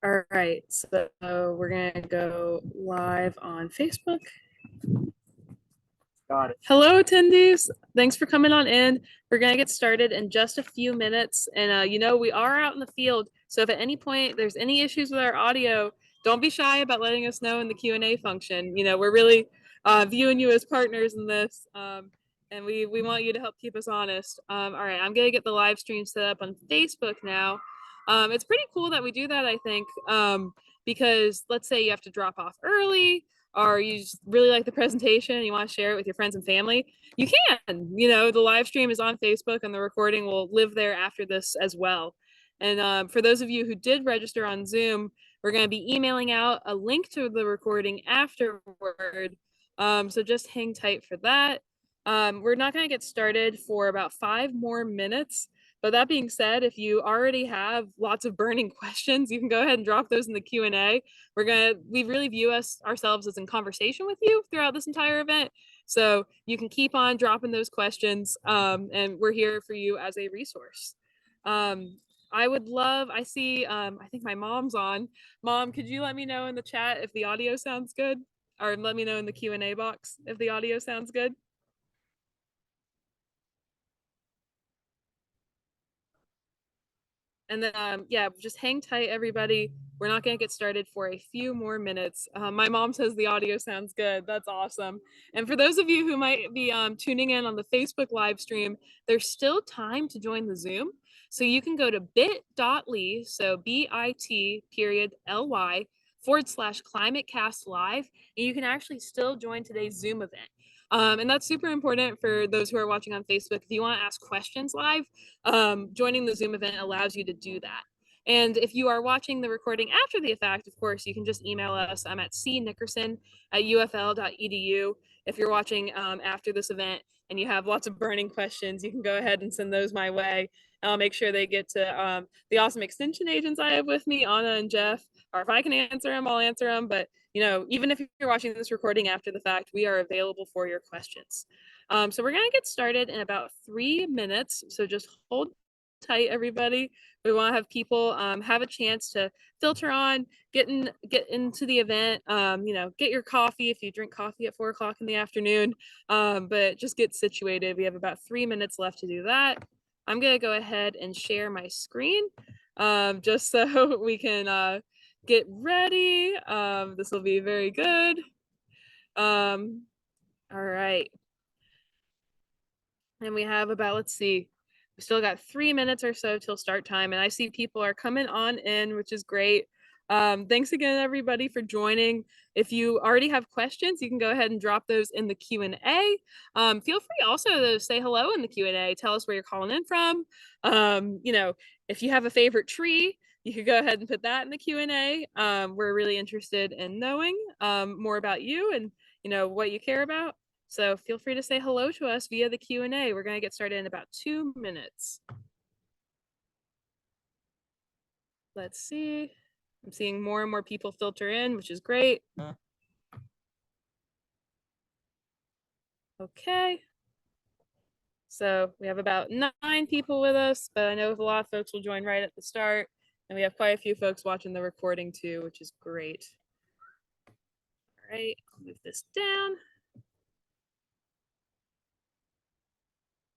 All right, so we're gonna go live on Facebook. Got it. Hello, attendees. Thanks for coming on in. We're gonna get started in just a few minutes, and we are out in the field. So if at any point there's any issues with our audio, don't be shy about letting us know in the Q&A function. We're really viewing you as partners in this, and we want you to help keep us honest. All right, I'm gonna get the live stream set up on Facebook now. It's pretty cool that we do that, I think, because let's say you have to drop off early or you just really like the presentation and you want to share it with your friends and family, you can. The live stream is on Facebook and the recording will live there after this as well. And for those of you who did register on Zoom, we're going to be emailing out a link to the recording afterward. So just hang tight for that. We're not going to get started for about 5 more minutes. But that being said, if you already have lots of burning questions, you can go ahead and drop those in the Q&A. We really view ourselves as in conversation with you throughout this entire event. So you can keep on dropping those questions, and we're here for you as a resource. I see, I think my mom's on. Mom, could you let me know in the chat if the audio sounds good? Or let me know in the Q&A box if the audio sounds good. And then, yeah, just hang tight, everybody. We're not going to get started for a few more minutes. My mom says the audio sounds good. That's awesome. And for those of you who might be tuning in on the Facebook live stream, there's still time to join the Zoom. So you can go to bit.ly, so bit.ly/ClimateCast live, and you can actually still join today's Zoom event. And that's super important for those who are watching on Facebook. If you want to ask questions live, joining the Zoom event allows you to do that. And if you are watching the recording after the fact, of course, you can just email us. I'm at cnickerson@ufl.edu. If you're watching after this event and you have lots of burning questions, you can go ahead and send those my way. I'll make sure they get to the awesome extension agents I have with me, Anna and Jeff. Or if I can answer them, I'll answer them. But even if you're watching this recording after the fact, we are available for your questions. So we're gonna get started in about 3 minutes. So just hold tight, everybody. We want to have people have a chance to filter on, get into the event. Get your coffee if you drink coffee at 4 o'clock in the afternoon. But just get situated. We have about 3 minutes left to do that. I'm gonna go ahead and share my screen, just so we can get ready. This will be very good. All right. And we have about, let's see, we still got 3 minutes or so till start time. And I see people are coming on in, which is great. Thanks again, everybody, for joining. If you already have questions, you can go ahead and drop those in the Q&A. Feel free also to say hello in the Q&A. Tell us where you're calling in from. If you have a favorite tree, you could go ahead and put that in the Q&A. We're really interested in knowing more about you and what you care about. So feel free to say hello to us via the Q&A. We're going to get started in about 2 minutes. Let's see. I'm seeing more and more people filter in, which is great. Okay. So we have about 9 people with us, but I know a lot of folks will join right at the start. And we have quite a few folks watching the recording too, which is great. All right, I'll move this down.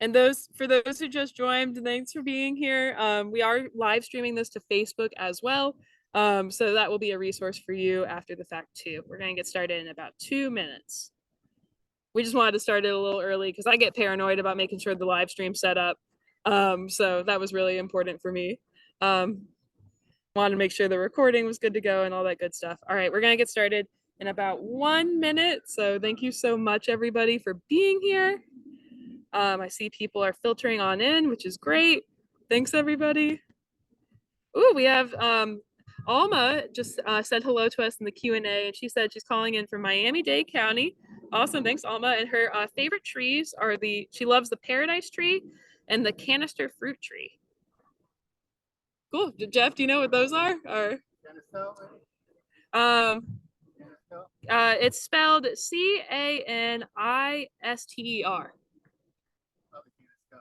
And for those who just joined, thanks for being here. We are live streaming this to Facebook as well. So that will be a resource for you after the fact too. We're going to get started in about 2 minutes. We just wanted to start it a little early because I get paranoid about making sure the live stream set up. So that was really important for me. Wanted to make sure the recording was good to go and all that good stuff. All right, we're going to get started in about 1 minute. So thank you so much, everybody, for being here. I see people are filtering on in, which is great. Thanks, everybody. Ooh, we have Alma just said hello to us in the Q&A, and she said she's calling in from Miami-Dade County. Awesome, thanks, Alma. And her favorite trees are she loves the paradise tree and the canister fruit tree. Cool. Jeff, do you know what those are? Or it's spelled Canister.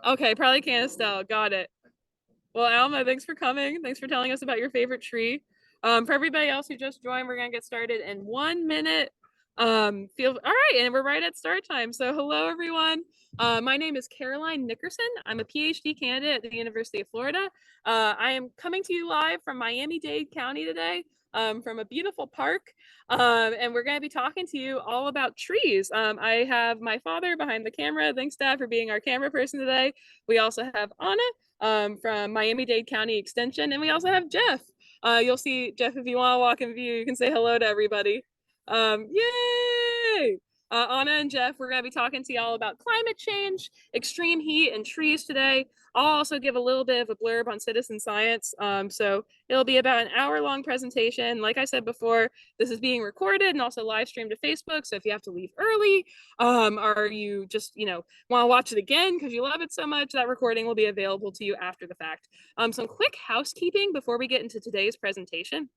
Okay, probably Canistel. Got it. Well, Alma, thanks for coming. Thanks for telling us about your favorite tree. For everybody else who just joined, we're gonna get started in 1 minute. All right, and we're right at start time. So hello, everyone. My name is Caroline Nickerson. I'm a PhD candidate at the University of Florida. I am coming to you live from Miami-Dade County today, from a beautiful park. And we're gonna be talking to you all about trees. I have my father behind the camera. Thanks, Dad, for being our camera person today. We also have Anna from Miami-Dade County Extension, and we also have Jeff. You'll see Jeff if you want to walk in view. You can say hello to everybody. Yay! Anna and Jeff, we're going to be talking to y'all about climate change, extreme heat, and trees today. I'll also give a little bit of a blurb on citizen science. So it'll be about an hour-long presentation. Like I said before, this is being recorded and also live streamed to Facebook. So if you have to leave early, or you just, want to watch it again because you love it so much, that recording will be available to you after the fact. Some quick housekeeping before we get into today's presentation.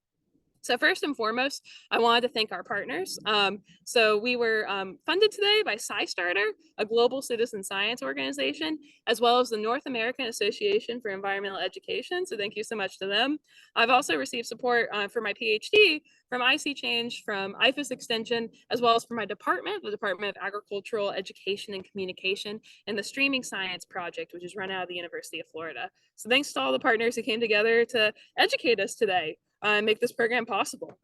So first and foremost, I wanted to thank our partners. So we were funded today by SciStarter, a global citizen science organization, as well as the North American Association for Environmental Education. So thank you so much to them. I've also received support for my PhD from IC Change, from IFAS Extension, as well as from my department, the Department of Agricultural Education and Communication, and the Streaming Science Project, which is run out of the University of Florida. So thanks to all the partners who came together to educate us today. Make this program possible.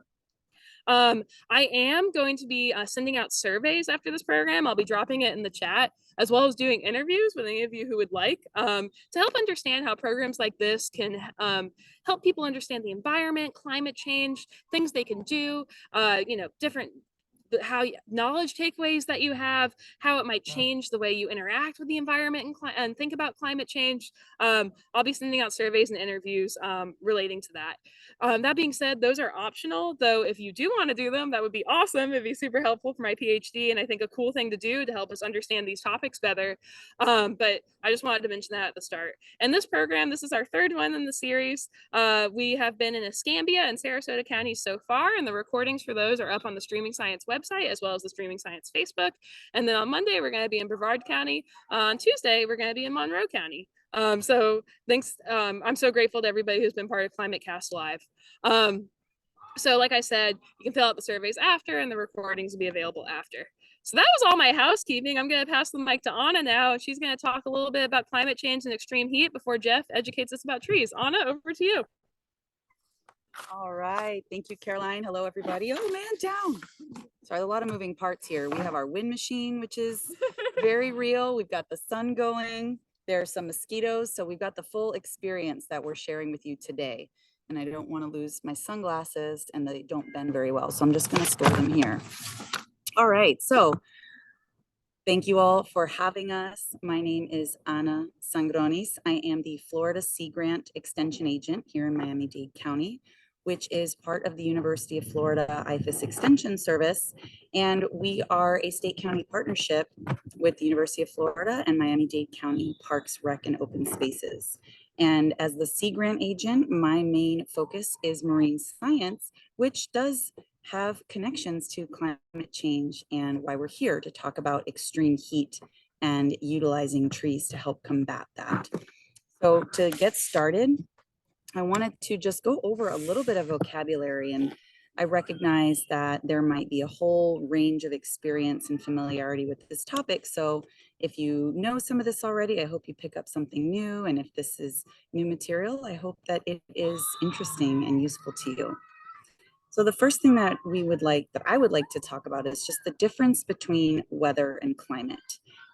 I am going to be sending out surveys after this program. I'll be dropping it in the chat, as well as doing interviews with any of you who would like, to help understand how programs like this can help people understand the environment, climate change, things they can do, different knowledge takeaways that you have, how it might change the way you interact with the environment and think about climate change. I'll be sending out surveys and interviews relating to that. That being said, those are optional, though if you do want to do them, that would be awesome. It'd be super helpful for my PhD, and I think a cool thing to do to help us understand these topics better. But I just wanted to mention that at the start. And this program, this is our third one in the series. We have been in Escambia and Sarasota counties so far, and the recordings for those are up on the Streaming Science website, as well as the Streaming Science Facebook. And then on Monday, we're going to be in Brevard County. On Tuesday, we're going to be in Monroe County. So thanks. I'm so grateful to everybody who's been part of ClimateCast Live. So like I said, you can fill out the surveys after, and the recordings will be available after. So that was all my housekeeping. I'm going to pass the mic to Anna now, and she's going to talk a little bit about climate change and extreme heat before Jeff educates us about trees. Anna, over to you. All right. Thank you, Caroline. Hello, everybody. Oh, man, down. Sorry, a lot of moving parts here. We have our wind machine, which is very real. We've got the sun going. There are some mosquitoes. So we've got the full experience that we're sharing with you today. And I don't want to lose my sunglasses, and they don't bend very well. So I'm just going to store them here. All right. So thank you all for having us. My name is Ana Sangronis. I am the Florida Sea Grant Extension Agent here in Miami-Dade County, which is part of the University of Florida IFAS Extension Service. And we are a state-county partnership with the University of Florida and Miami-Dade County Parks, Rec, and Open Spaces. And as the Sea Grant agent, my main focus is marine science, which does have connections to climate change and why we're here to talk about extreme heat and utilizing trees to help combat that. So to get started, I wanted to just go over a little bit of vocabulary, and I recognize that there might be a whole range of experience and familiarity with this topic. So if you know some of this already, I hope you pick up something new. And if this is new material, I hope that it is interesting and useful to you. So the first thing that I would like to talk about is just the difference between weather and climate.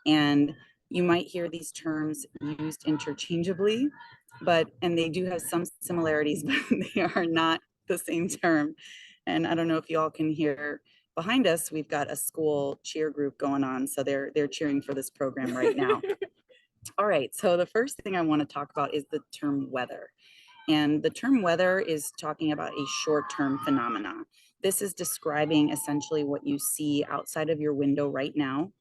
And you might hear these terms used interchangeably, and they do have some similarities, but they are not the same term. And I don't know if you all can hear behind us, we've got a school cheer group going on. So they're cheering for this program right now. All right, so the first thing I want to talk about is the term weather. And the term weather is talking about a short-term phenomena. This is describing essentially what you see outside of your window right now.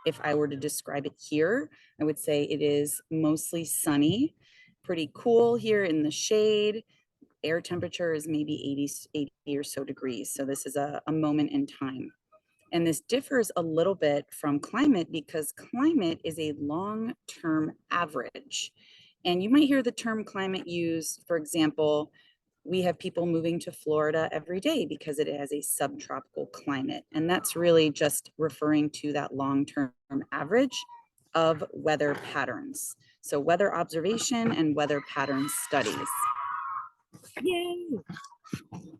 If I were to describe it here, I would say it is mostly sunny, pretty cool here in the shade. Air temperature is maybe 80 or so degrees. So this is a moment in time. And this differs a little bit from climate because climate is a long-term average. And you might hear the term climate used, for example, we have people moving to Florida every day because it has a subtropical climate. And that's really just referring to that long-term average of weather patterns. So weather observation and weather pattern studies. Yay!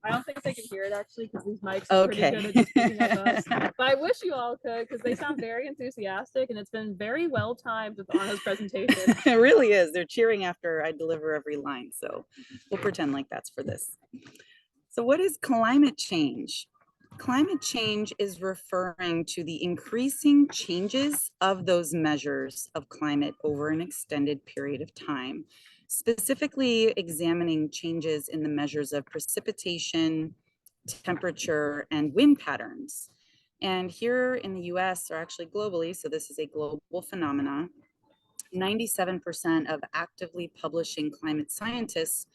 I don't think they can hear it actually because these mics are pretty good at just picking up us. But I wish you all could because they sound very enthusiastic and it's been very well timed with Anna's presentation. It really is. They're cheering after I deliver every line. So we'll pretend like that's for this. So what is climate change? Climate change is referring to the increasing changes of those measures of climate over an extended period of time, specifically examining changes in the measures of precipitation, temperature, and wind patterns. And here in the US, or actually globally, so this is a global phenomenon, 97% of actively publishing climate scientists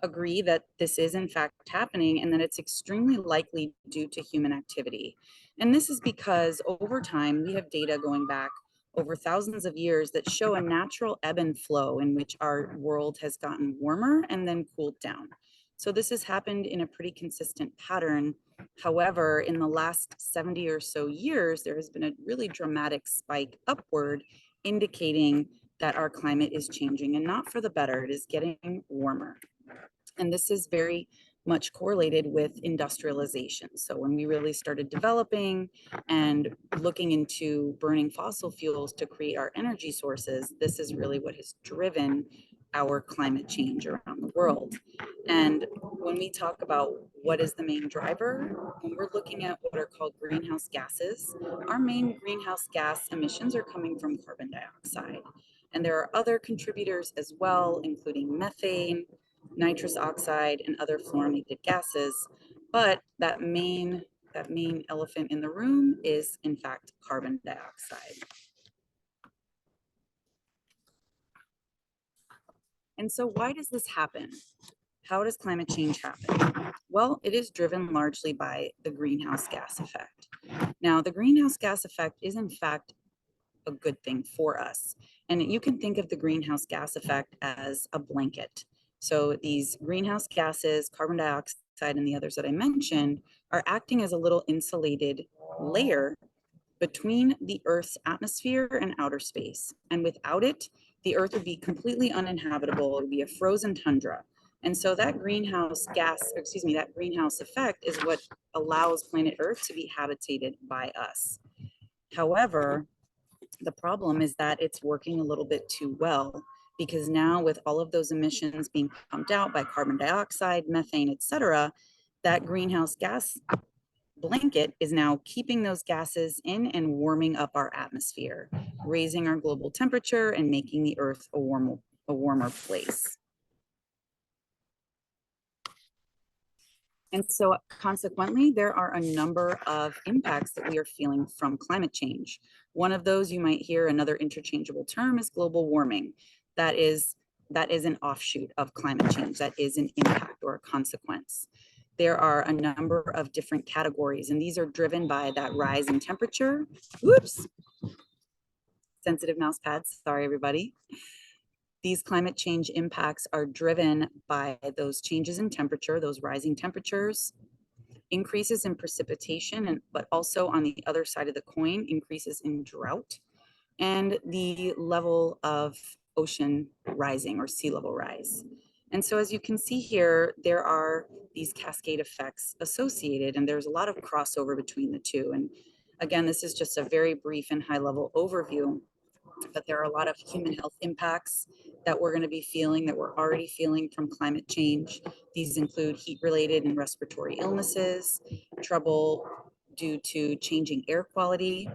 agree that this is in fact happening and that it's extremely likely due to human activity. And this is because over time, we have data going back over thousands of years that show a natural ebb and flow in which our world has gotten warmer and then cooled down. So this has happened in a pretty consistent pattern. However, in the last 70 or so years, there has been a really dramatic spike upward, indicating that our climate is changing and not for the better. It is getting warmer. And this is very much correlated with industrialization. So when we really started developing and looking into burning fossil fuels to create our energy sources, this is really what has driven our climate change around the world. And when we talk about what is the main driver, when we're looking at what are called greenhouse gases, our main greenhouse gas emissions are coming from carbon dioxide. And there are other contributors as well, including methane, nitrous oxide, and other fluorinated gases. But that main elephant in the room is in fact carbon dioxide. And so why does this happen? How does climate change happen? Well, it is driven largely by the greenhouse gas effect. Now, the greenhouse gas effect is in fact a good thing for us. And you can think of the greenhouse gas effect as a blanket. So these greenhouse gases, carbon dioxide, and the others that I mentioned are acting as a little insulated layer between the Earth's atmosphere and outer space. And without it, the Earth would be completely uninhabitable. It would be a frozen tundra. And so that greenhouse effect is what allows planet Earth to be habitated by us. However, the problem is that it's working a little bit too well, because now with all of those emissions being pumped out by carbon dioxide, methane, et cetera, that greenhouse gas blanket is now keeping those gases in and warming up our atmosphere, raising our global temperature and making the Earth a warmer place. And so consequently, there are a number of impacts that we are feeling from climate change. One of those, you might hear another interchangeable term, is global warming. That is an offshoot of climate change. That is an impact or a consequence. There are a number of different categories, and these are driven by that rise in temperature. Whoops. Sensitive mouse pads, sorry everybody. These climate change impacts are driven by those changes in temperature, those rising temperatures, increases in precipitation, but also on the other side of the coin, increases in drought, and the level of ocean rising or sea level rise. And so as you can see here, there are these cascade effects associated, and there's a lot of crossover between the two. And again, this is just a very brief and high level overview, but there are a lot of human health impacts that we're going to be feeling, that we're already feeling from climate change. These include heat-related and respiratory illnesses, trouble due to changing air quality.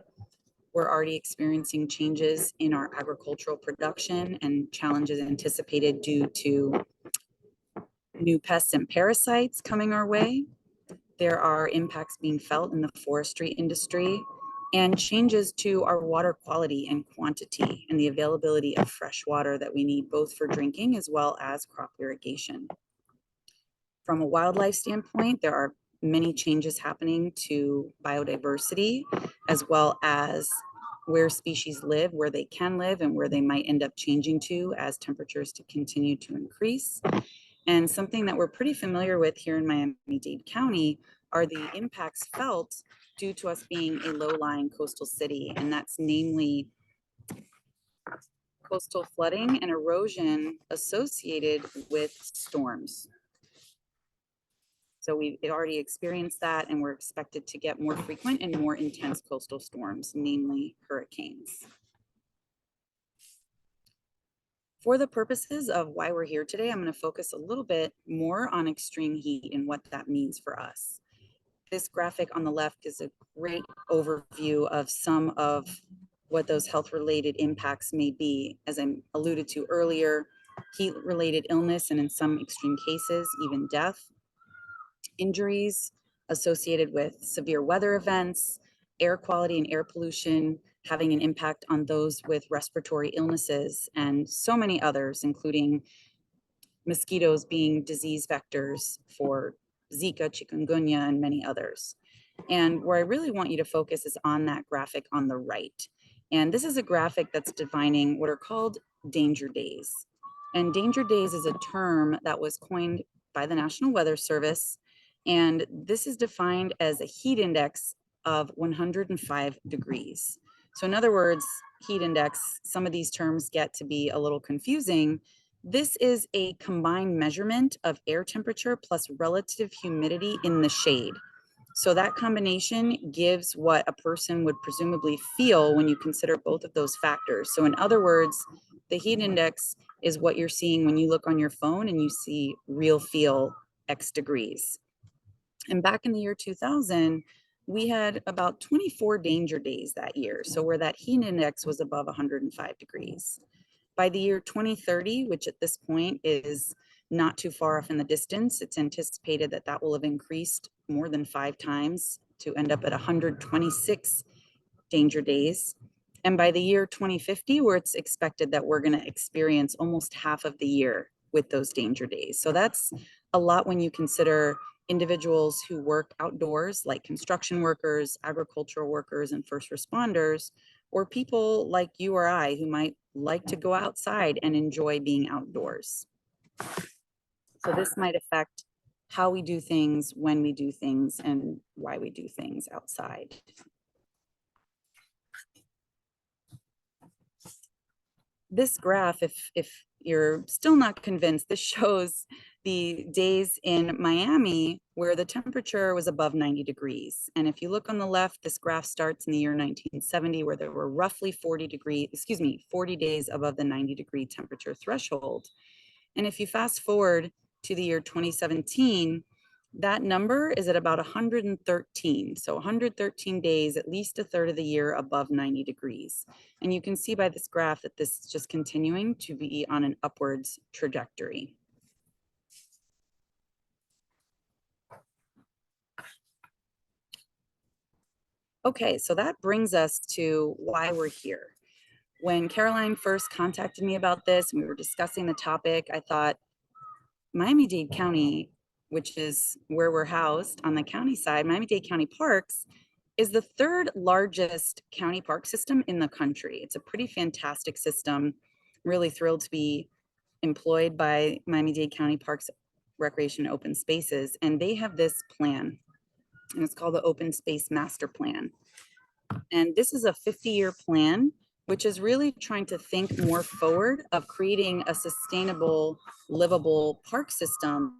We're already experiencing changes in our agricultural production and challenges anticipated due to new pests and parasites coming our way. There are impacts being felt in the forestry industry, and changes to our water quality and quantity and the availability of fresh water that we need both for drinking as well as crop irrigation. From a wildlife standpoint, there are many changes happening to biodiversity, as well as where species live, where they can live, and where they might end up changing to as temperatures continue to increase. And something that we're pretty familiar with here in Miami-Dade County are the impacts felt due to us being a low-lying coastal city, and that's namely coastal flooding and erosion associated with storms. So we've already experienced that, and we're expected to get more frequent and more intense coastal storms, namely hurricanes. For the purposes of why we're here today, I'm going to focus a little bit more on extreme heat and what that means for us. This graphic on the left is a great overview of some of what those health-related impacts may be. As I alluded to earlier, heat-related illness, and in some extreme cases, even death, injuries associated with severe weather events, air quality and air pollution having an impact on those with respiratory illnesses, and so many others, including mosquitoes being disease vectors for Zika, chikungunya, and many others. And where I really want you to focus is on that graphic on the right. And this is a graphic that's defining what are called danger days. And danger days is a term that was coined by the National Weather Service. And this is defined as a heat index of 105 degrees. So in other words, heat index, some of these terms get to be a little confusing. This is a combined measurement of air temperature plus relative humidity in the shade. So that combination gives what a person would presumably feel when you consider both of those factors. So in other words, the heat index is what you're seeing when you look on your phone and you see real feel X degrees. And back in the year 2000, we had about 24 danger days that year. So where that heat index was above 105 degrees. By the year 2030, which at this point is not too far off in the distance, it's anticipated that that will have increased more than 5 times to end up at 126 danger days. And by the year 2050, where it's expected that we're going to experience almost half of the year with those danger days. So that's a lot when you consider individuals who work outdoors, like construction workers, agricultural workers, and first responders, or people like you or I who might like to go outside and enjoy being outdoors. So this might affect how we do things, when we do things, and why we do things outside. This graph, if you're still not convinced, this shows the days in Miami where the temperature was above 90 degrees. And if you look on the left, this graph starts in the year 1970, where there were roughly 40 days above the 90-degree temperature threshold. And if you fast forward to the year 2017, that number is at about 113. So 113 days, at least a third of the year above 90 degrees. And you can see by this graph that this is just continuing to be on an upwards trajectory. Okay, so that brings us to why we're here. When Caroline first contacted me about this and we were discussing the topic, I thought Miami-Dade County, which is where we're housed on the county side, Miami-Dade County Parks is the third largest county park system in the country. It's a pretty fantastic system. Really thrilled to be employed by Miami-Dade County Parks, Recreation, and Open Spaces. And they have this plan, and it's called the Open Space Master Plan. And this is a 50-year plan, which is really trying to think more forward of creating a sustainable, livable park system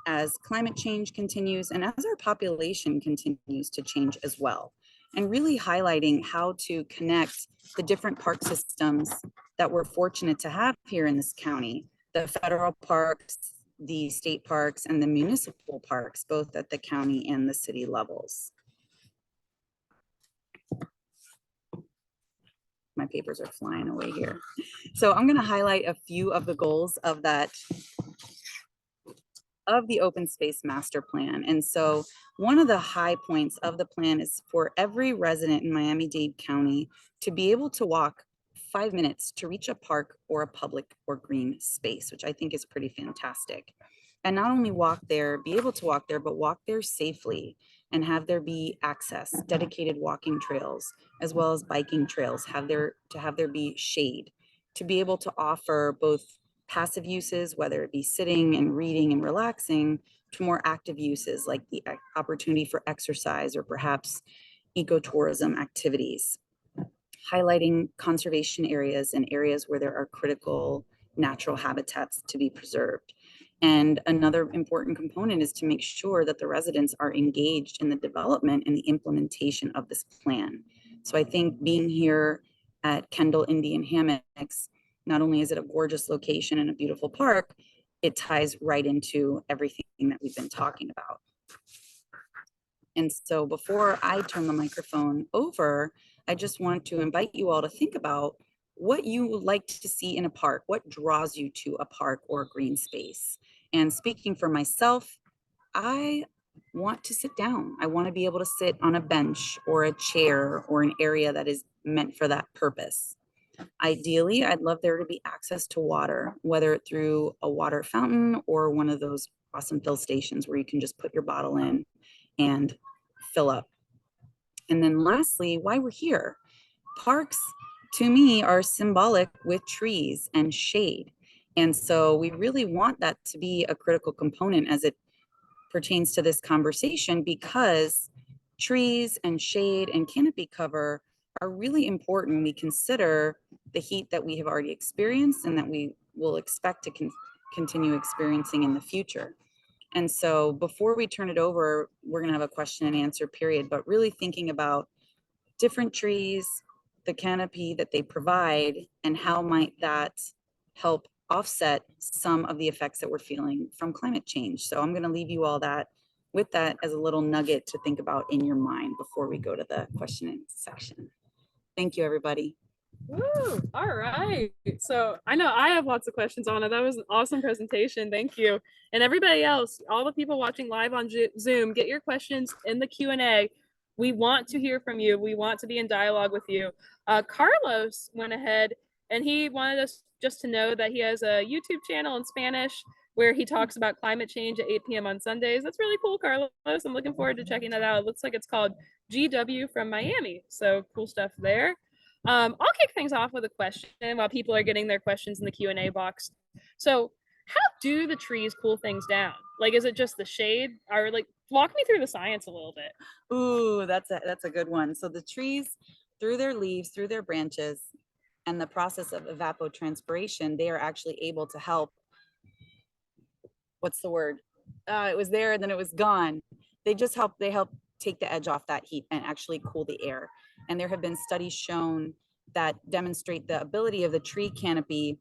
as climate change continues and as our population continues to change as well. And really highlighting how to connect the different park systems that we're fortunate to have here in this county, the federal parks, the state parks, and the municipal parks, both at the county and the city levels. My papers are flying away here. So I'm going to highlight a few of the goals of the Open Space Master Plan. And so one of the high points of the plan is for every resident in Miami-Dade County to be able to walk 5 minutes to reach a park or a public or green space, which I think is pretty fantastic. And not only walk there, be able to walk there, but walk there safely and have there be access, dedicated walking trails, as well as biking trails, have there be shade, to be able to offer both passive uses, whether it be sitting and reading and relaxing, to more active uses like the opportunity for exercise or perhaps ecotourism activities, highlighting conservation areas and areas where there are critical natural habitats to be preserved. And another important component is to make sure that the residents are engaged in the development and the implementation of this plan. So I think being here at Kendall Indian Hammocks, not only is it a gorgeous location and a beautiful park, it ties right into everything that we've been talking about. And so before I turn the microphone over, I just want to invite you all to think about what you would like to see in a park, what draws you to a park or a green space. And speaking for myself, I want to sit down. I want to be able to sit on a bench or a chair or an area that is meant for that purpose. Ideally, I'd love there to be access to water, whether through a water fountain or one of those awesome fill stations where you can just put your bottle in and fill up. And then lastly, why we're here. Parks, to me, are symbolic with trees and shade. And so we really want that to be a critical component as it pertains to this conversation, because trees and shade and canopy cover are really important when we consider the heat that we have already experienced and that we will expect to continue experiencing in the future. And so before we turn it over, we're going to have a question and answer period, but really thinking about different trees, the canopy that they provide, and how might that help offset some of the effects that we're feeling from climate change. So I'm going to leave you all with that as a little nugget to think about in your mind before we go to the questioning section. Thank you, everybody. Woo! All right. So I know I have lots of questions on it. That was an awesome presentation. Thank you. And everybody else, all the people watching live on Zoom, get your questions in the Q&A. We want to hear from you. We want to be in dialogue with you. Carlos went ahead and he wanted us just to know that he has a YouTube channel in Spanish where he talks about climate change at 8 p.m. on Sundays. That's really cool, Carlos. I'm looking forward to checking that out. It looks like it's called GW from Miami. So cool stuff there. I'll kick things off with a question while people are getting their questions in the Q&A box. So how do the trees cool things down? Like, is it just the shade? Or like, walk me through the science a little bit. Ooh, that's a good one. So the trees, through their leaves, through their branches, and the process of evapotranspiration, they are actually able to help. What's the word? It was there and then it was gone. They help take the edge off that heat and actually cool the air. And there have been studies shown that demonstrate the ability of the tree canopy,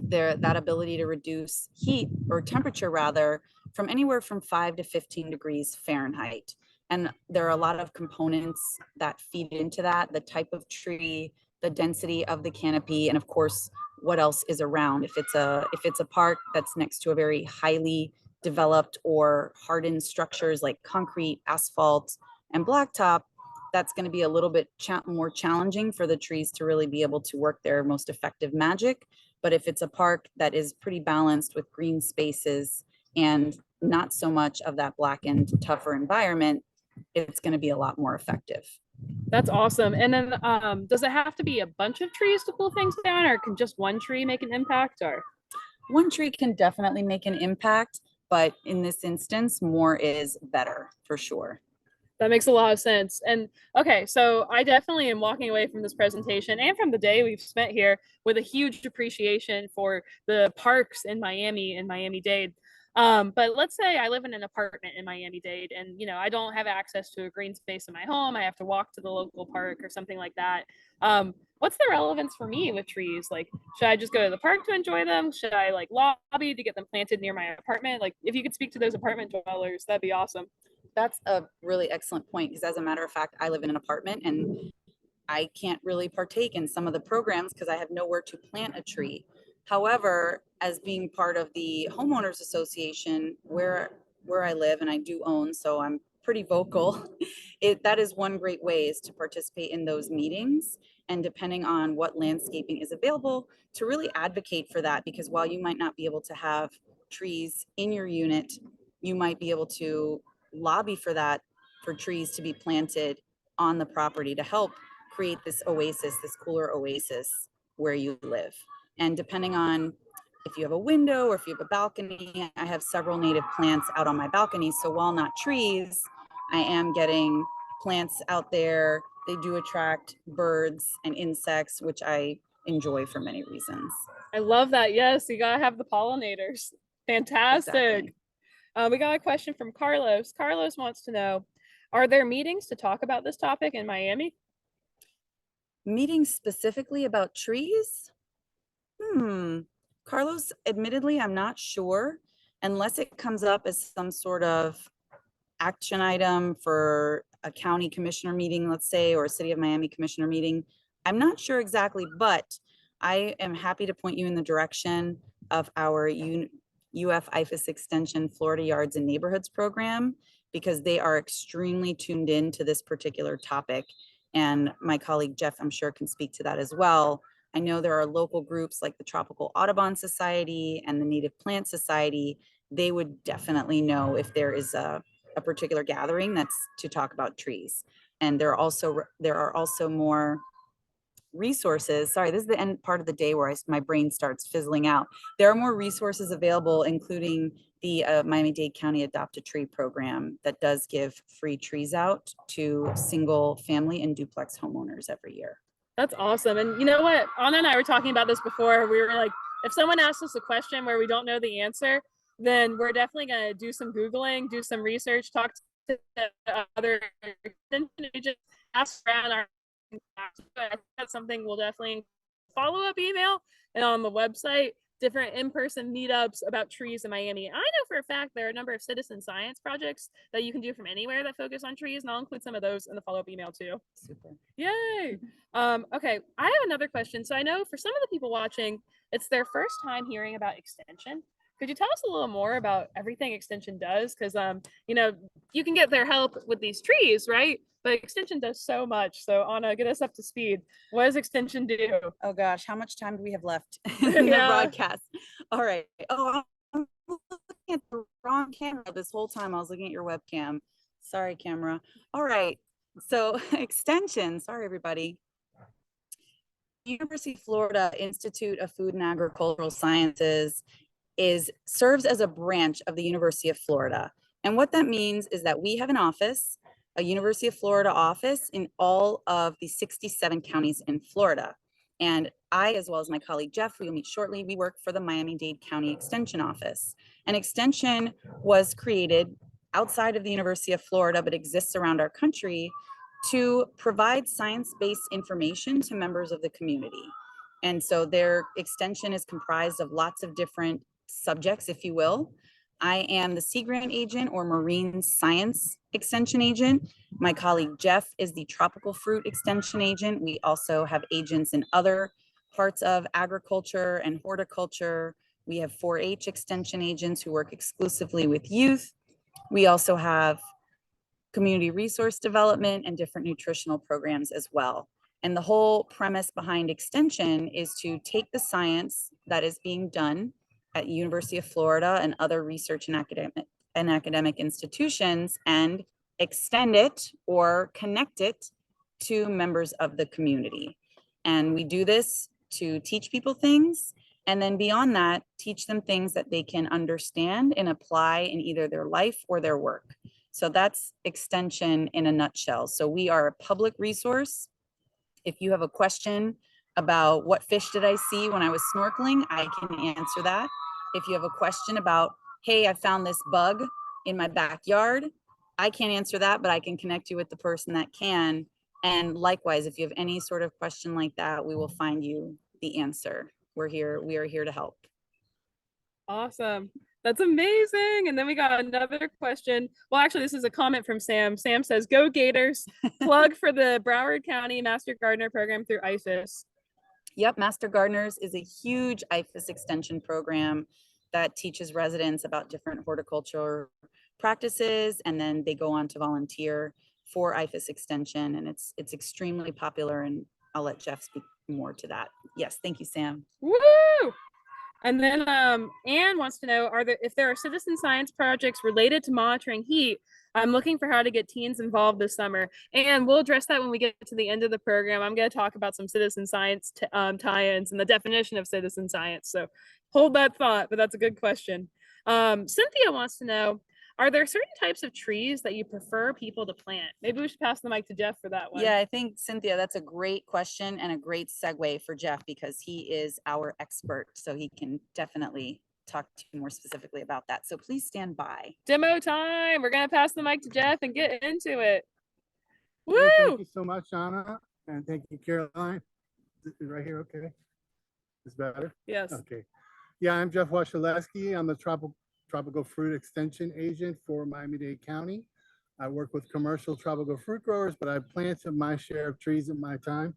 that ability to reduce heat or temperature rather, from anywhere from 5 to 15 degrees Fahrenheit. And there are a lot of components that feed into that: the type of tree, the density of the canopy, and of course, what else is around. If it's a park that's next to a very highly developed or hardened structures like concrete, asphalt, and blacktop, that's going to be a little bit more challenging for the trees to really be able to work their most effective magic. But if it's a park that is pretty balanced with green spaces and not so much of that blackened, tougher environment, it's going to be a lot more effective. That's awesome. And then does it have to be a bunch of trees to cool things down, or can just one tree make an impact? Or one tree can definitely make an impact, but in this instance, more is better for sure. That makes a lot of sense. And okay, so I definitely am walking away from this presentation and from the day we've spent here with a huge appreciation for the parks in Miami and Miami-Dade. But let's say I live in an apartment in Miami-Dade and, you know, I don't have access to a green space in my home. I have to walk to the local park or something like that. What's the relevance for me with trees? Like, should I just go to the park to enjoy them? Should I like lobby to get them planted near my apartment? Like, if you could speak to those apartment dwellers, that'd be awesome. That's a really excellent point, because as a matter of fact, I live in an apartment and I can't really partake in some of the programs because I have nowhere to plant a tree. However, as being part of the homeowners association where I live, and I do own, so I'm pretty vocal, that is one great way is to participate in those meetings, and depending on what landscaping is available, to really advocate for that, because while you might not be able to have trees in your unit, you might be able to lobby for that, for trees to be planted on the property to help create this oasis, this cooler oasis where you live. And depending on if you have a window or if you have a balcony, I have several native plants out on my balcony. So while not trees, I am getting plants out there. They do attract birds and insects, which I enjoy for many reasons. I love that. Yes, you gotta have the pollinators. Fantastic. Exactly. We got a question from Carlos. Carlos wants to know, are there meetings to talk about this topic in Miami? Meetings specifically about trees? Carlos, admittedly, I'm not sure unless it comes up as some sort of action item for a county commissioner meeting, let's say, or a city of Miami commissioner meeting. I'm not sure exactly, but I am happy to point you in the direction of our UF IFAS Extension Florida Yards and Neighborhoods program, because they are extremely tuned in to this particular topic. And my colleague Jeff, I'm sure, can speak to that as well. I know there are local groups like the Tropical Audubon Society and the Native Plant Society. They would definitely know if there is a particular gathering that's to talk about trees. And there are also more resources. Sorry, this is the end part of the day where my brain starts fizzling out. There are more resources available, including the Miami-Dade County Adopt a Tree program that does give free trees out to single family and duplex homeowners every year. That's awesome. And you know what? Anna and I were talking about this before. We were like, if someone asks us a question where we don't know the answer, then we're definitely going to do some Googling, do some research, talk to other agents, ask around our. That's something we'll definitely follow up email and on the website, different in-person meetups about trees in Miami. I know for a fact there are a number of citizen science projects that you can do from anywhere that focus on trees, and I'll include some of those in the follow-up email too. Super. Yay. Okay, I have another question. So I know for some of the people watching, it's their first time hearing about extension. Could you tell us a little more about everything extension does? Because you know, you can get their help with these trees, right? But extension does so much. So Anna, get us up to speed. What does extension do? Oh gosh, how much time do we have left in the broadcast? All right. Oh, I'm looking at the wrong camera this whole time. I was looking at your webcam. Sorry, camera. All right. So extension, sorry, everybody. University of Florida Institute of Food and Agricultural Sciences serves as a branch of the University of Florida. And what that means is that we have an office, a University of Florida office in all of the 67 counties in Florida. And I, as well as my colleague Jeff, we will meet shortly, we work for the Miami-Dade County Extension Office. And Extension was created outside of the University of Florida, but exists around our country to provide science-based information to members of the community. And so their extension is comprised of lots of different subjects, if you will. I am the Sea Grant agent or Marine Science Extension agent. My colleague Jeff is the Tropical Fruit Extension agent. We also have agents in other parts of agriculture and horticulture. We have 4-H extension agents who work exclusively with youth. We also have community resource development and different nutritional programs as well. And the whole premise behind extension is to take the science that is being done at University of Florida and other research and academic institutions and extend it or connect it to members of the community. And we do this to teach people things, and then beyond that, teach them things that they can understand and apply in either their life or their work. So that's extension in a nutshell. So we are a public resource. If you have a question about what fish did I see when I was snorkeling, I can answer that. If you have a question about, hey, I found this bug in my backyard, I can't answer that, but I can connect you with the person that can. And likewise, if you have any sort of question like that, we will find you the answer. We are here to help. Awesome. That's amazing. And then we got another question. Well, actually, this is a comment from Sam. Sam says, go Gators. Plug for the Broward County Master Gardener program through IFAS. Yep, Master Gardeners is a huge IFAS extension program that teaches residents about different horticulture practices, and then they go on to volunteer for IFAS extension, and it's extremely popular, and I'll let Jeff speak more to that. Yes, thank you, Sam. Woo! And then Anne wants to know, if there are citizen science projects related to monitoring heat? I'm looking for how to get teens involved this summer. And we'll address that when we get to the end of the program. I'm going to talk about some citizen science tie-ins and the definition of citizen science. So hold that thought, but that's a good question. Cynthia wants to know, are there certain types of trees that you prefer people to plant? Maybe we should pass the mic to Jeff for that one. Yeah, I think Cynthia, that's a great question and a great segue for Jeff because he is our expert. So he can definitely talk to you more specifically about that. So please stand by. Demo time. We're going to pass the mic to Jeff and get into it. Woo! Hey, thank you so much, Anna. And thank you, Caroline. This is right here, okay? Is better? Yes. Okay. Yeah, I'm Jeff Wasilewski. I'm the tropical fruit extension agent for Miami-Dade County. I work with commercial tropical fruit growers, but I planted my share of trees in my time.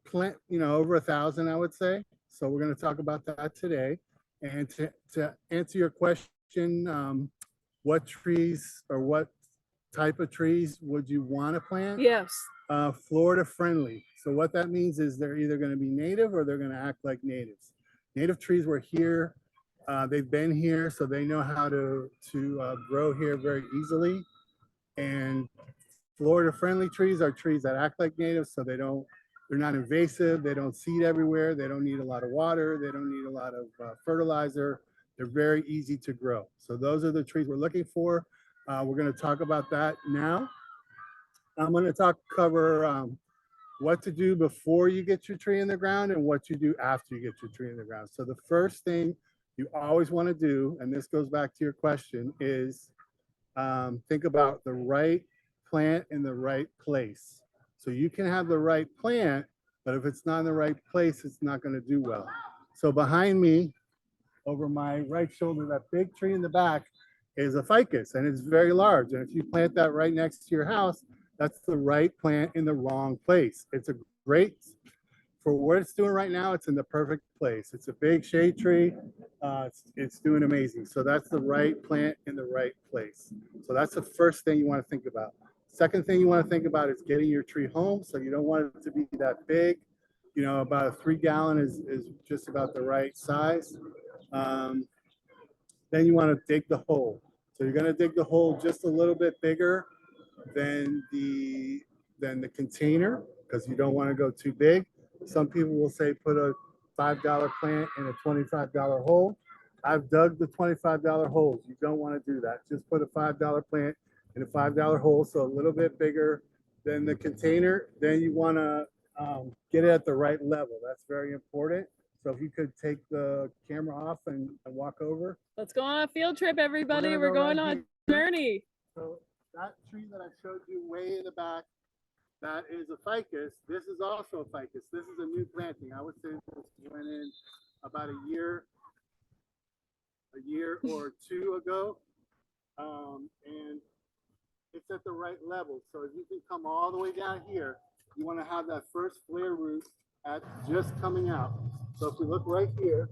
Plant, over 1,000, I would say. So we're going to talk about that today. And to answer your question, what trees or what type of trees would you want to plant? Yes. Florida friendly. So what that means is they're either going to be native or they're going to act like natives. Native trees were here. They've been here, so they know how to grow here very easily. And Florida friendly trees are trees that act like natives, so they're not invasive. They don't seed everywhere. They don't need a lot of water. They don't need a lot of fertilizer. They're very easy to grow. So those are the trees we're looking for. We're going to talk about that now. I'm going to cover what to do before you get your tree in the ground and what you do after you get your tree in the ground. So the first thing you always want to do, and this goes back to your question, is think about the right plant in the right place. So you can have the right plant, but if it's not in the right place, it's not going to do well. So behind me, over my right shoulder, that big tree in the back is a ficus, and it's very large. And if you plant that right next to your house, that's the right plant in the wrong place. It's a great, for what it's doing right now, it's in the perfect place. It's a big shade tree. It's doing amazing. So that's the right plant in the right place. So that's the first thing you want to think about. Second thing you want to think about is getting your tree home. So you don't want it to be that big. About a 3-gallon is just about the right size. Then you want to dig the hole. So you're going to dig the hole just a little bit bigger than the container because you don't want to go too big. Some people will say put a $5 plant in a $25 hole. I've dug the $25 holes. You don't want to do that. Just put a $5 plant in a $5 hole, so a little bit bigger than the container. Then you want to get it at the right level. That's very important. So if you could take the camera off and walk over. Let's go on a field trip, everybody. We're going on a journey. So that tree that I showed you way in the back, that is a ficus. This is also a ficus. This is a new planting. I would say this went in about a year or two ago. And it's at the right level. So if you can come all the way down here, you want to have that first flare root at just coming out. So if we look right here,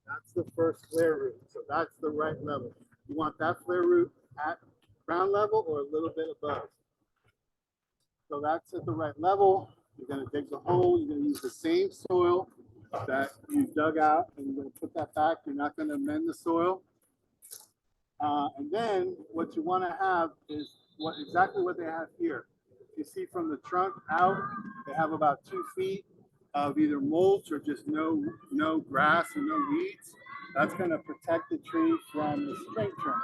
that's the first flare root. So that's the right level. You want that flare root at ground level or a little bit above. So that's at the right level. You're going to dig the hole. You're going to use the same soil that you dug out, and you're going to put that back. You're not going to amend the soil. And then what you want to have is exactly what they have here. You see from the trunk out, they have about 2 feet of either mulch or just no grass and no weeds. That's going to protect the tree from the string trimmer.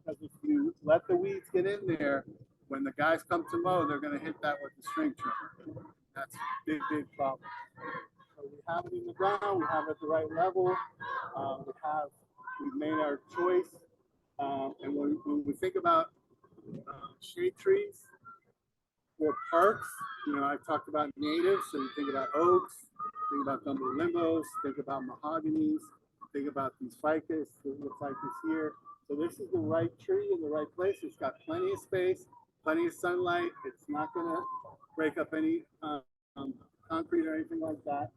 Because if you let the weeds get in there, when the guys come to mow, they're going to hit that with the string trimmer. That's a big, big problem. So we have it in the ground. We have it at the right level. We've made our choice. And when we think about shade trees for parks, I talked about natives. So you think about oaks, think about gumbo limbos, think about mahoganies, think about these ficus. This looks like this here. So this is the right tree in the right place. It's got plenty of space, plenty of sunlight. It's not going to break up any concrete or anything like that.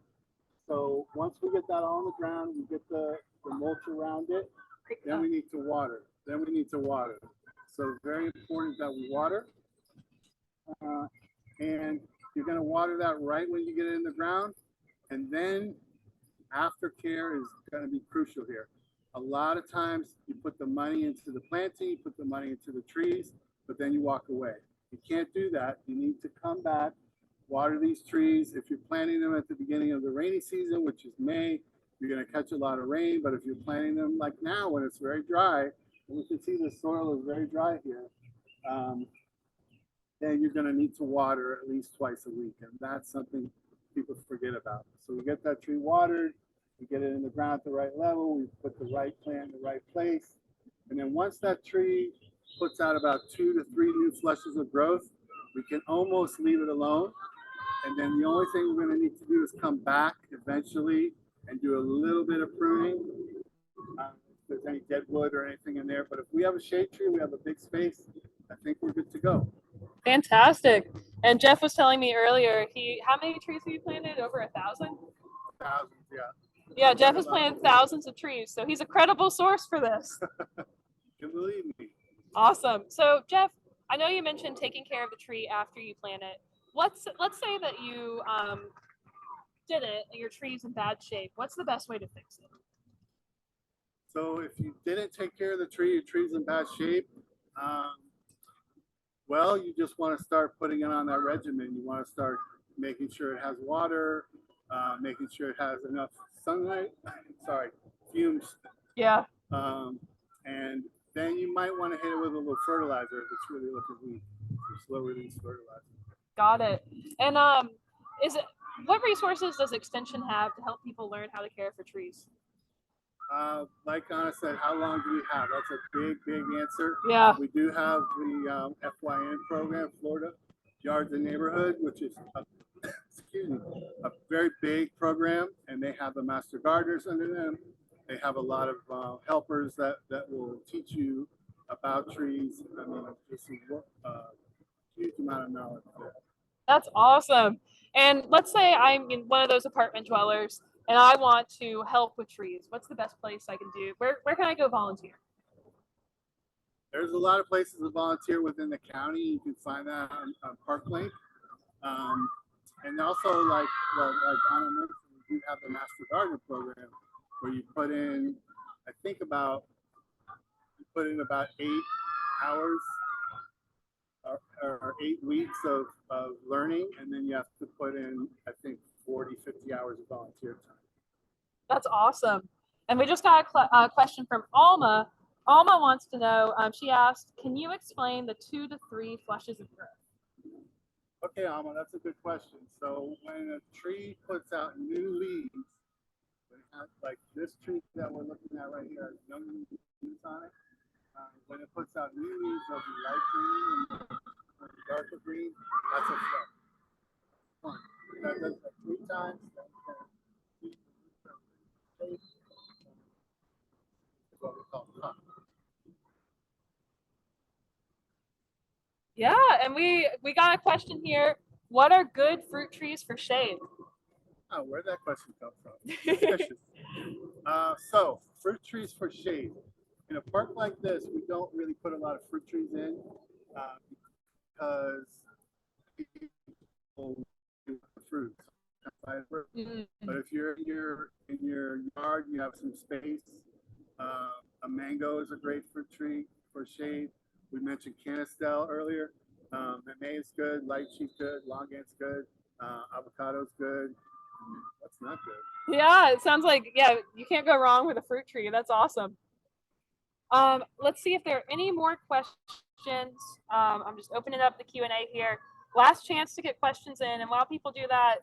So once we get that all on the ground, we get the mulch around it, then we need to water. So very important that we water. And you're going to water that right when you get it in the ground. And then aftercare is going to be crucial here. A lot of times you put the money into the planting, you put the money into the trees, but then you walk away. You can't do that. You need to come back, water these trees. If you're planting them at the beginning of the rainy season, which is May, you're going to catch a lot of rain. But if you're planting them like now when it's very dry, and we can see the soil is very dry here, then you're going to need to water at least twice a week. And that's something people forget about. So we get that tree watered, we get it in the ground at the right level, we put the right plant in the right place. And then once that tree puts out about 2 to 3 new flushes of growth, we can almost leave it alone. And then the only thing we're going to need to do is come back eventually and do a little bit of pruning. If there's any dead wood or anything in there. But if we have a shade tree, we have a big space, I think we're good to go. Fantastic. And Jeff was telling me earlier, how many trees have you planted? Over 1,000? Thousands, yeah. Yeah, Jeff has planted thousands of trees, so he's a credible source for this. You can believe me. Awesome. So Jeff, I know you mentioned taking care of the tree after you plant it. Let's say that you did it and your tree's in bad shape. What's the best way to fix it? So if you didn't take care of the tree, your tree's in bad shape, well, you just want to start putting it on that regimen. You want to start making sure it has water, making sure it has enough sunlight, fumes. Yeah. And then you might want to hit it with a little fertilizer if it's really looking weak. Slow release fertilizer. Got it. And what resources does Extension have to help people learn how to care for trees? Like Anna said, how long do we have? That's a big answer. Yeah. We do have the FYN program, Florida Yards and Neighborhood, which is a very big program, and they have the master gardeners under them. They have a lot of helpers that will teach you about trees. I mean, just a huge amount of knowledge there. That's awesome. And let's say I'm in one of those apartment dwellers and I want to help with trees. What's the best place I can do? Where can I go volunteer? There's a lot of places to volunteer within the county. You can find that on Parklink. And also, like Anna mentioned, we do have the Master Gardener program where you put in, about 8 hours or 8 weeks of learning, and then you have to put in, 40, 50 hours of volunteer time. That's awesome. And we just got a question from Alma. Alma wants to know, she asked, can you explain the 2 to 3 flushes of growth? Okay, Alma, that's a good question. So when a tree puts out new leaves, like this tree that we're looking at right here, has young leaves on it. When it puts out new leaves, they'll be light green and darker green. That's a flush. That does like 3 times. What we call puff. Yeah, and we got a question here. What are good fruit trees for shade? Oh, where'd that question come from? So, fruit trees for shade. In a park like this, we don't really put a lot of fruit trees in because people do fruits. But if you're in your yard, you have some space. A mango is a great fruit tree for shade. We mentioned canistel earlier. Mamey is good, lychee's good, longan's good, avocado's good. What's not good? Yeah, it sounds like, you can't go wrong with a fruit tree. That's awesome. Let's see if there are any more questions. I'm just opening up the Q&A here. Last chance to get questions in. And while people do that,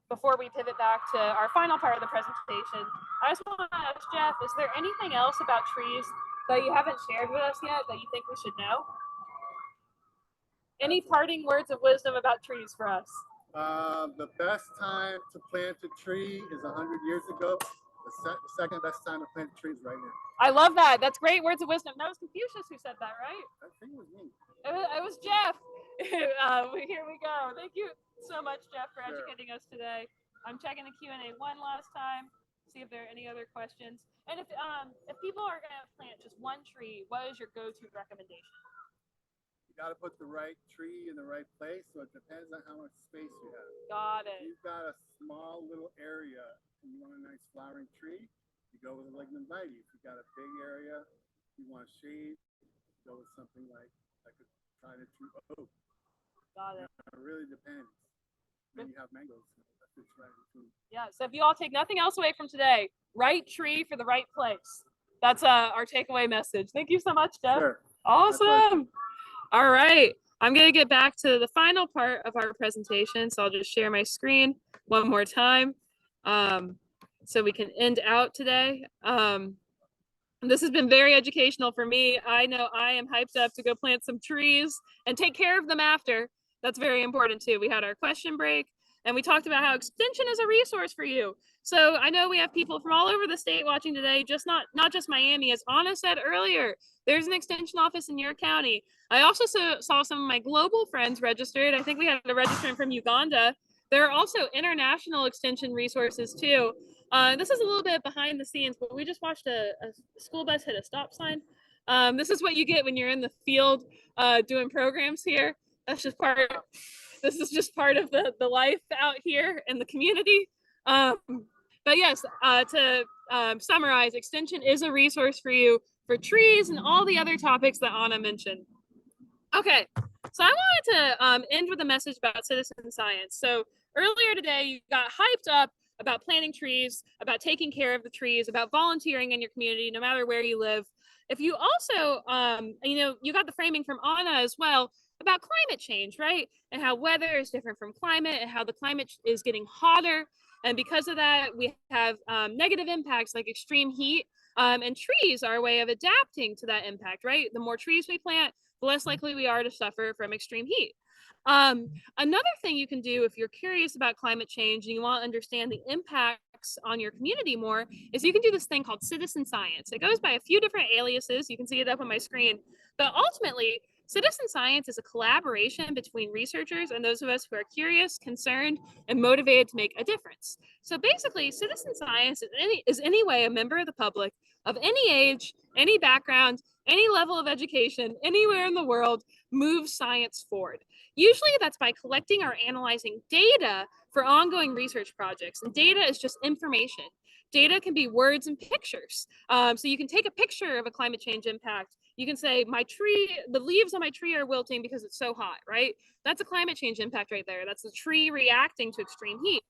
before we pivot back to our final part of the presentation, I just want to ask Jeff, is there anything else about trees that you haven't shared with us yet that you think we should know? Any parting words of wisdom about trees for us? The best time to plant a tree is 100 years ago. The second best time to plant a tree is right now. I love that. That's great words of wisdom. That was Confucius who said that, right? I think it was me. It was Jeff. Here we go. Thank you so much, Jeff, for educating us today. I'm checking the Q&A one last time, see if there are any other questions. And if people are going to plant just one tree, what is your go-to recommendation? You got to put the right tree in the right place. So it depends on how much space you have. Got If it. you've got a small little area and you want a nice flowering tree, you go with a lignum vitae. If you've got a big area, you want shade, you go with something like a tried and true oak. Got it. It really depends. Then you have mangoes. That fits right into. Yeah. So if you all take nothing else away from today, right tree for the right place. That's our takeaway message. Thank you so much, Jeff. Sure. Awesome. All right. I'm going to get back to the final part of our presentation. So I'll just share my screen one more time so we can end out today. This has been very educational for me. I know I am hyped up to go plant some trees and take care of them after. That's very important too. We had our question break and we talked about how extension is a resource for you. So I know we have people from all over the state watching today, just not just Miami. As Anna said earlier, there's an extension office in your county. I also saw some of my global friends registered. I think we had a registrant from Uganda. There are also international extension resources too. This is a little bit behind the scenes, but we just watched a school bus hit a stop sign. This is what you get when you're in the field doing programs here. This is just part of the life out here in the community. But yes, to summarize, extension is a resource for you for trees and all the other topics that Anna mentioned. Okay, so I wanted to end with a message about citizen science. So earlier today, you got hyped up about planting trees, about taking care of the trees, about volunteering in your community, no matter where you live. If you also, you got the framing from Anna as well about climate change, right? And how weather is different from climate and how the climate is getting hotter. And because of that, we have negative impacts like extreme heat. And trees are a way of adapting to that impact, right? The more trees we plant, the less likely we are to suffer from extreme heat. Another thing you can do if you're curious about climate change and you want to understand the impacts on your community more is you can do this thing called citizen science. It goes by a few different aliases. You can see it up on my screen. But ultimately, citizen science is a collaboration between researchers and those of us who are curious, concerned, and motivated to make a difference. So basically, citizen science is any way a member of the public of any age, any background, any level of education, anywhere in the world moves science forward. Usually that's by collecting or analyzing data for ongoing research projects. And data is just information. Data can be words and pictures. So you can take a picture of a climate change impact. You can say, the leaves on my tree are wilting because it's so hot, right? That's a climate change impact right there. That's the tree reacting to extreme heat.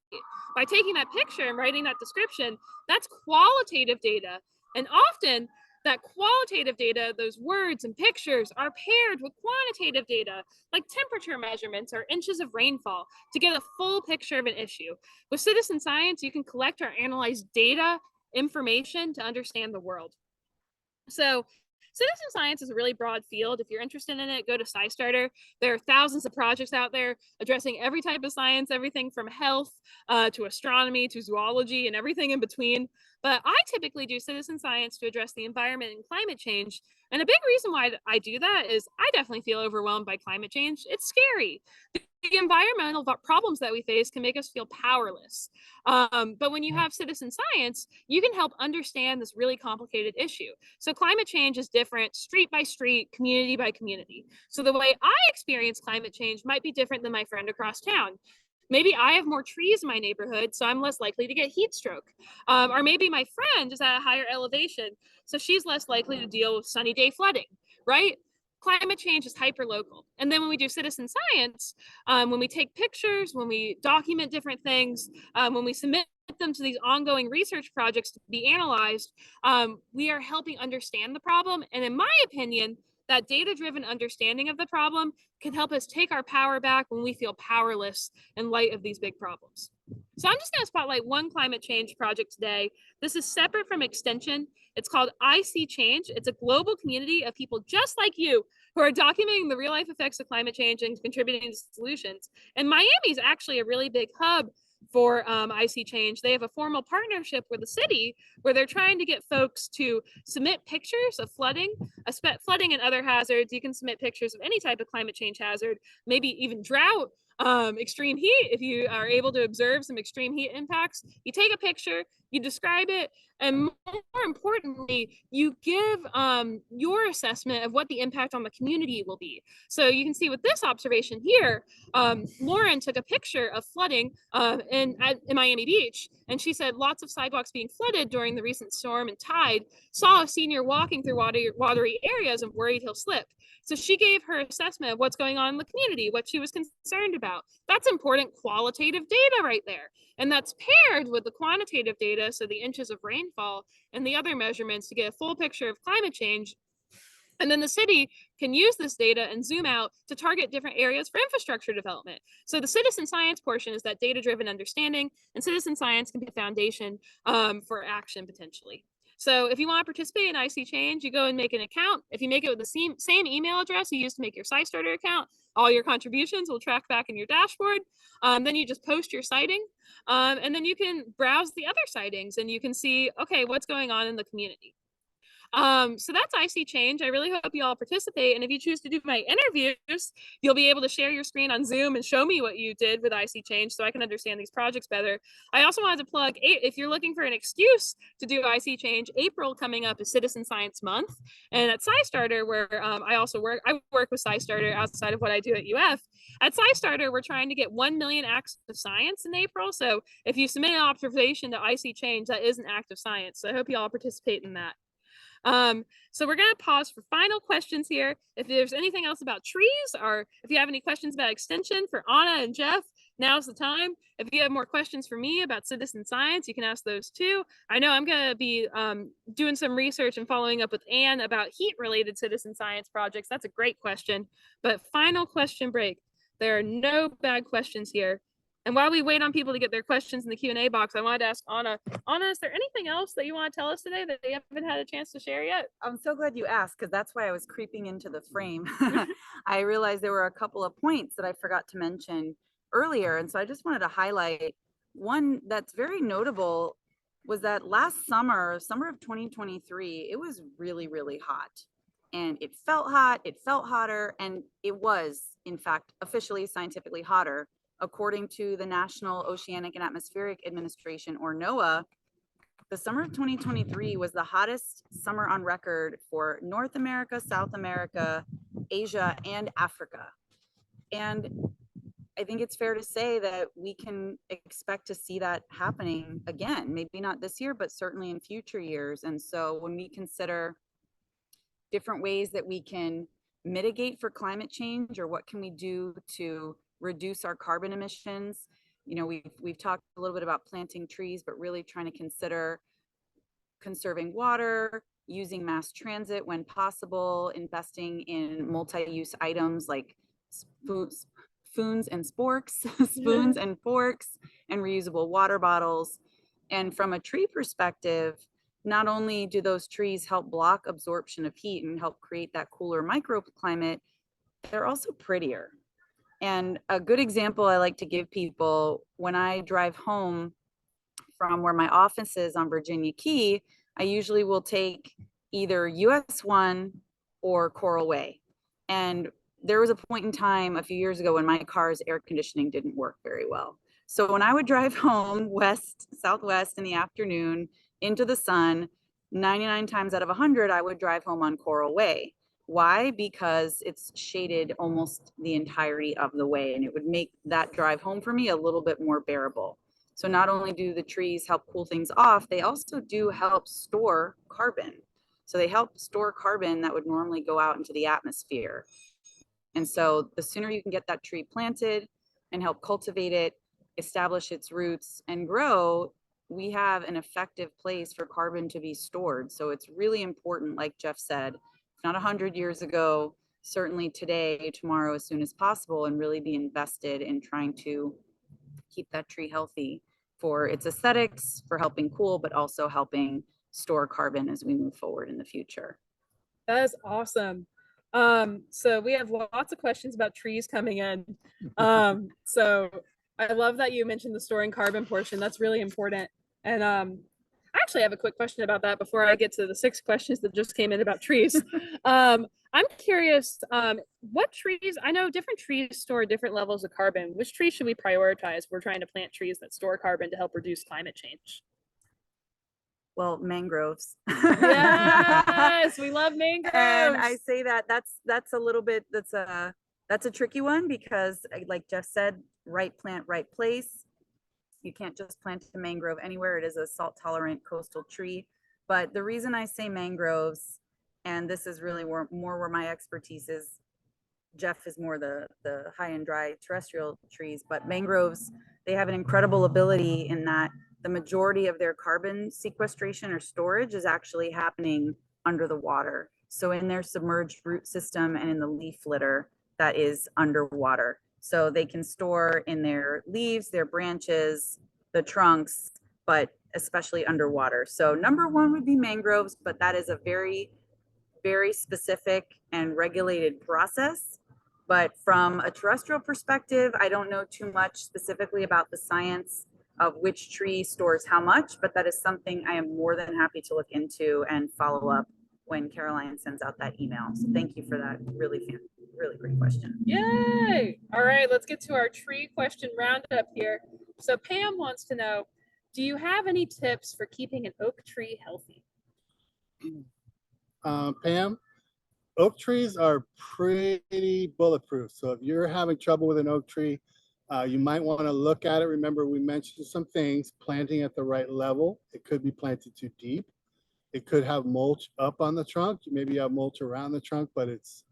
By taking that picture and writing that description, that's qualitative data. And often that qualitative data, those words and pictures, are paired with quantitative data like temperature measurements or inches of rainfall to get a full picture of an issue. With citizen science, you can collect or analyze data, information to understand the world. So citizen science is a really broad field. If you're interested in it, go to SciStarter. There are thousands of projects out there addressing every type of science, everything from health to astronomy to zoology and everything in between. But I typically do citizen science to address the environment and climate change. And a big reason why I do that is I definitely feel overwhelmed by climate change. It's scary. The environmental problems that we face can make us feel powerless. But when you have citizen science, you can help understand this really complicated issue. So climate change is different street by street, community by community. So the way I experience climate change might be different than my friend across town. Maybe I have more trees in my neighborhood, so I'm less likely to get heat stroke. Or maybe my friend is at a higher elevation, so she's less likely to deal with sunny day flooding, right? Climate change is hyper-local. And then when we do citizen science, when we take pictures, when we document different things, when we submit them to these ongoing research projects to be analyzed, we are helping understand the problem. And in my opinion, that data-driven understanding of the problem can help us take our power back when we feel powerless in light of these big problems. So I'm just going to spotlight one climate change project today. This is separate from extension. It's called I See Change. It's a global community of people just like you who are documenting the real life effects of climate change and contributing to solutions. And Miami is actually a really big hub for I See Change. They have a formal partnership with the city where they're trying to get folks to submit pictures of flooding and other hazards. You can submit pictures of any type of climate change hazard, maybe even drought, extreme heat. If you are able to observe some extreme heat impacts, you take a picture, you describe it, and more importantly, you give your assessment of what the impact on the community will be. So you can see with this observation here, Lauren took a picture of flooding in Miami Beach, and she said lots of sidewalks being flooded during the recent storm and tide, saw a senior walking through watery areas and worried he'll slip. So she gave her assessment of what's going on in the community, what she was concerned about. That's important qualitative data right there. And that's paired with the quantitative data, so the inches of rainfall and the other measurements to get a full picture of climate change. And then the city can use this data and zoom out to target different areas for infrastructure development. So the citizen science portion is that data-driven understanding, and citizen science can be the foundation for action potentially. So if you want to participate in IC Change, you go and make an account. If you make it with the same email address you used to make your SciStarter account, all your contributions will track back in your dashboard. Then you just post your sighting, and then you can browse the other sightings and you can see, okay, what's going on in the community. So that's IC Change. I really hope you all participate. And if you choose to do my interviews, you'll be able to share your screen on Zoom and show me what you did with IC Change so I can understand these projects better. I also wanted to plug, if you're looking for an excuse to do IC Change, April coming up is Citizen Science Month. And at SciStarter, where I work with SciStarter outside of what I do at UF. At SciStarter, we're trying to get 1 million acts of science in April. So if you submit an observation to IC Change, that is an act of science. So I hope you all participate in that. So we're going to pause for final questions here. If there's anything else about trees, or if you have any questions about extension for Anna and Jeff, now's the time. If you have more questions for me about citizen science, you can ask those too. I know I'm going to be doing some research and following up with Anne about heat-related citizen science projects. That's a great question. But final question break. There are no bad questions here. And while we wait on people to get their questions in the Q&A box, I wanted to ask Anna, is there anything else that you want to tell us today that they haven't had a chance to share yet? I'm so glad you asked, because that's why I was creeping into the frame. I realized there were a couple of points that I forgot to mention earlier. And so I just wanted to highlight one that's very notable was that last summer of 2023, it was really, really hot. And it felt hot, it felt hotter, and it was, in fact, officially scientifically hotter. According to the National Oceanic and Atmospheric Administration, or NOAA, the summer of 2023 was the hottest summer on record for North America, South America, Asia, and Africa. And I think it's fair to say that we can expect to see that happening again, maybe not this year, but certainly in future years. And so when we consider different ways that we can mitigate for climate change, or what can we do to reduce our carbon emissions. You know, we've talked a little bit about planting trees, but really trying to consider conserving water, using mass transit when possible, investing in multi-use items like spoons and sporks, spoons and forks, and reusable water bottles. And from a tree perspective, not only do those trees help block absorption of heat and help create that cooler microclimate, they're also prettier. And a good example I like to give people, when I drive home from where my office is on Virginia Key, I usually will take either US 1 or Coral Way. And there was a point in time a few years ago when my car's air conditioning didn't work very well. So when I would drive home southwest in the afternoon into the sun, 99 times out of 100, I would drive home on Coral Way. Why? Because it's shaded almost the entirety of the way, and it would make that drive home for me a little bit more bearable. So not only do the trees help cool things off, they also do help store carbon. So they help store carbon that would normally go out into the atmosphere. And so the sooner you can get that tree planted and help cultivate it, establish its roots and grow, we have an effective place for carbon to be stored. So it's really important, like Jeff said, not 100 years ago, certainly today, tomorrow, as soon as possible, and really be invested in trying to keep that tree healthy for its aesthetics, for helping cool, but also helping store carbon as we move forward in the future. That is awesome. So we have lots of questions about trees coming in. So I love that you mentioned the storing carbon portion. That's really important. And I actually have a quick question about that before I get to the 6 questions that just came in about trees. I'm curious, what trees, I know different trees store different levels of carbon. Which trees should we prioritize? We're trying to plant trees that store carbon to help reduce climate change. Well, mangroves. Yes, we love mangroves. And I say that that's a little bit, that's a tricky one because like Jeff said, right plant, right place. You can't just plant a mangrove anywhere. It is a salt tolerant coastal tree. But the reason I say mangroves, and this is really more where my expertise is, Jeff is more the high and dry terrestrial trees, but mangroves, they have an incredible ability in that the majority of their carbon sequestration or storage is actually happening under the water. So in their submerged root system and in the leaf litter that is underwater. So they can store in their leaves, their branches, the trunks, but especially underwater. So number one would be mangroves, but that is a very specific and regulated process. But from a terrestrial perspective, I don't know too much specifically about the science of which tree stores how much, but that is something I am more than happy to look into and follow up when Caroline sends out that email. So thank you for that really great question. Yay! All right, let's get to our tree question roundup here. So Pam wants to know, do you have any tips for keeping an oak tree healthy? Pam, oak trees are pretty bulletproof. So if you're having trouble with an oak tree, you might want to look at it. Remember, we mentioned some things, planting at the right level. It could be planted too deep. It could have mulch up on the trunk. Maybe you have mulch around the trunk, but it's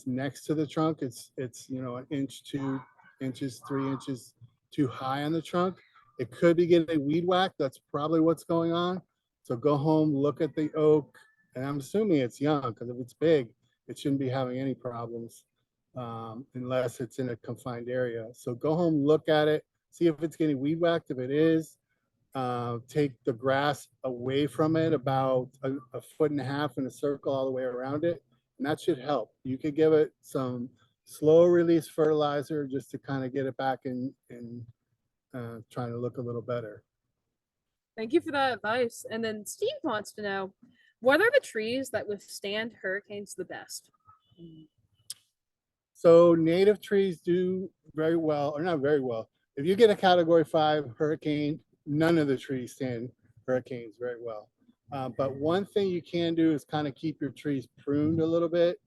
next to the trunk. It's an inch, 2 inches, 3 inches too high on the trunk. It could be getting weed whacked. That's probably what's going on. So go home, look at the oak, and I'm assuming it's young because if it's big, it shouldn't be having any problems unless it's in a confined area. So go home, look at it, see if it's getting weed whacked. If it is, take the grass away from it about a foot and a half in a circle all the way around it, and that should help. You could give it some slow release fertilizer just to kind of get it back in trying to look a little better. Thank you for that advice. And then Steve wants to know, what are the trees that withstand hurricanes the best? So native trees do very well, or not very well. If you get a Category 5 hurricane, none of the trees stand hurricanes very well. But one thing you can do is kind of keep your trees pruned a little bit.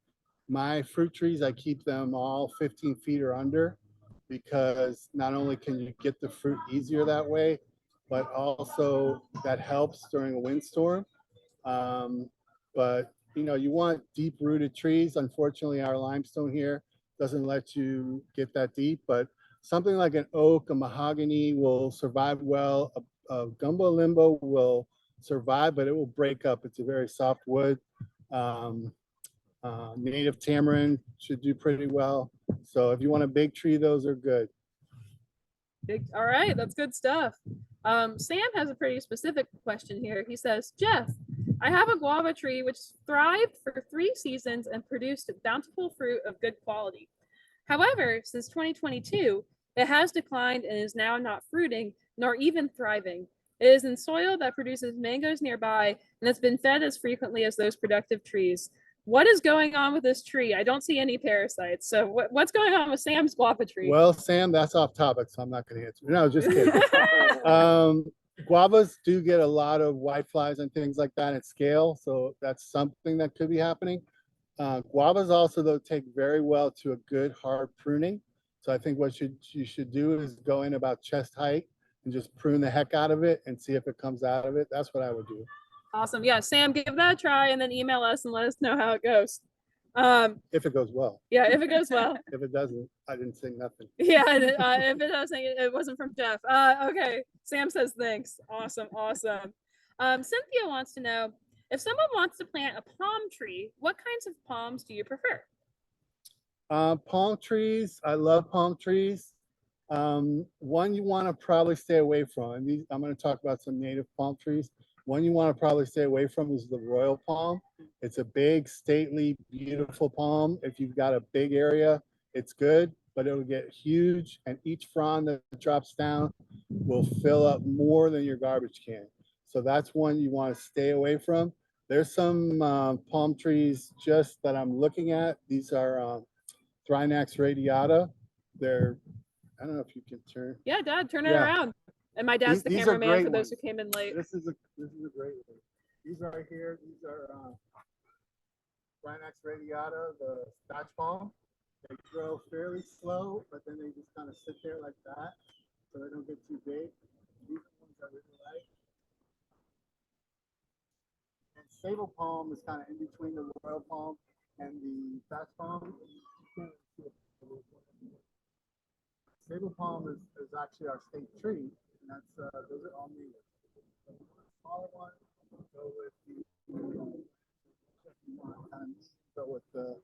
My fruit trees, I keep them all 15 feet or under because not only can you get the fruit easier that way, but also that helps during a windstorm. But you want deep rooted trees. Unfortunately, our limestone here doesn't let you get that deep, but something like an oak, a mahogany will survive well. A gumbo limbo will survive, but it will break up. It's a very soft wood. Native tamarind should do pretty well. So if you want a big tree, those are good. All right, that's good stuff. Sam has a pretty specific question here. He says, Jeff, I have a guava tree which thrived for 3 seasons and produced bountiful fruit of good quality. However, since 2022, it has declined and is now not fruiting, nor even thriving. It is in soil that produces mangoes nearby, and it's been fed as frequently as those productive trees. What is going on with this tree? I don't see any parasites. So what's going on with Sam's guava tree? Well, Sam, that's off topic, so I'm not going to answer. No, just kidding. Guavas do get a lot of whiteflies and things like that at scale, so that's something that could be happening. Guavas also, though, take very well to a good hard pruning. So I think what you should do is go in about chest height and just prune the heck out of it and see if it comes out of it. That's what I would do. Awesome. Yeah, Sam, give that a try and then email us and let us know how it goes. If it goes well. Yeah, if it goes well. If it doesn't, I didn't say nothing. Yeah, if it doesn't, it wasn't from Jeff. Okay, Sam says thanks. Awesome. Cynthia wants to know, if someone wants to plant a palm tree, what kinds of palms do you prefer? Palm trees, I love palm trees. One you want to probably stay away from, and I'm going to talk about some native palm trees. One you want to probably stay away from is the royal palm. It's a big, stately, beautiful palm. If you've got a big area, it's good, but it'll get huge, and each frond that drops down will fill up more than your garbage can. So that's one you want to stay away from. There's some palm trees just that I'm looking at. These are Thrinax radiata. I don't know if you can turn. Yeah, Dad, turn it around. And my dad's the These are cameraman great for those ones. who came in late. This is a great one. These right here, these are Rhinax radiata, the Scotch palm. They grow fairly slow, but then they just kind of sit there like that, so they don't get too big. These are the ones I really like. And sable palm is kind of in between the royal palm and the Scotch palm. Sable palm is actually our state tree, and that's those are all native. So the smaller one, go with go with the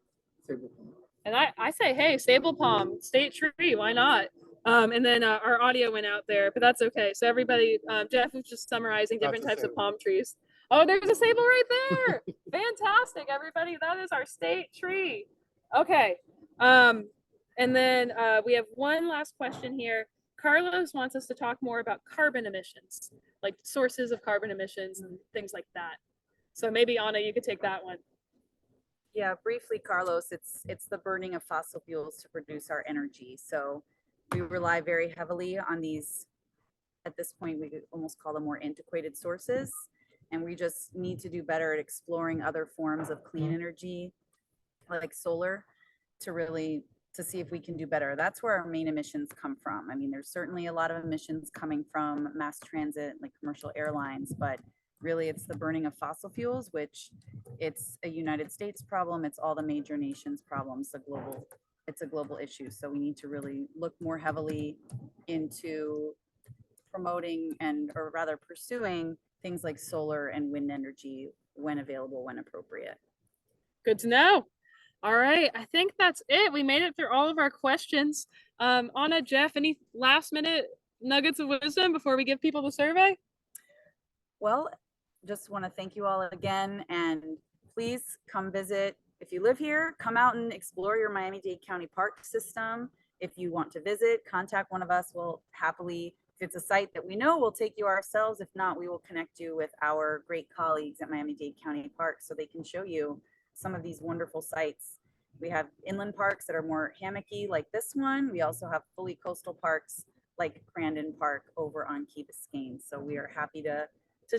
sable palm. And I say, hey, sable palm, state tree, why not? And then our audio went out there, but that's okay. So everybody, Jeff was just summarizing different types of palm trees. Oh, there's a sable right there. Fantastic, everybody. That is our state tree. Okay. And then we have one last question here. Carlos wants us to talk more about carbon emissions, like sources of carbon emissions and things like that. So maybe Anna, you could take that one. Yeah, briefly, Carlos, it's the burning of fossil fuels to produce our energy. So we rely very heavily on these, at this point, we could almost call them more antiquated sources. And we just need to do better at exploring other forms of clean energy, like solar, to see if we can do better. That's where our main emissions come from. I mean, there's certainly a lot of emissions coming from mass transit, like commercial airlines, but really it's the burning of fossil fuels, which it's a United States problem. It's all the major nations' problems. It's a global issue. So we need to really look more heavily into promoting or rather pursuing things like solar and wind energy when available, when appropriate. Good to know. All right, I think that's it. We made it through all of our questions. Anna, Jeff, any last minute nuggets of wisdom before we give people the survey? Well, just want to thank you all again, and please come visit. If you live here, come out and explore your Miami-Dade County park system. If you want to visit, contact one of us. We'll happily, if it's a site that we know, we'll take you ourselves. If not, we will connect you with our great colleagues at Miami-Dade County Park so they can show you some of these wonderful sites. We have inland parks that are more hammocky like this one. We also have fully coastal parks like Crandon Park over on Key Biscayne. So we are happy to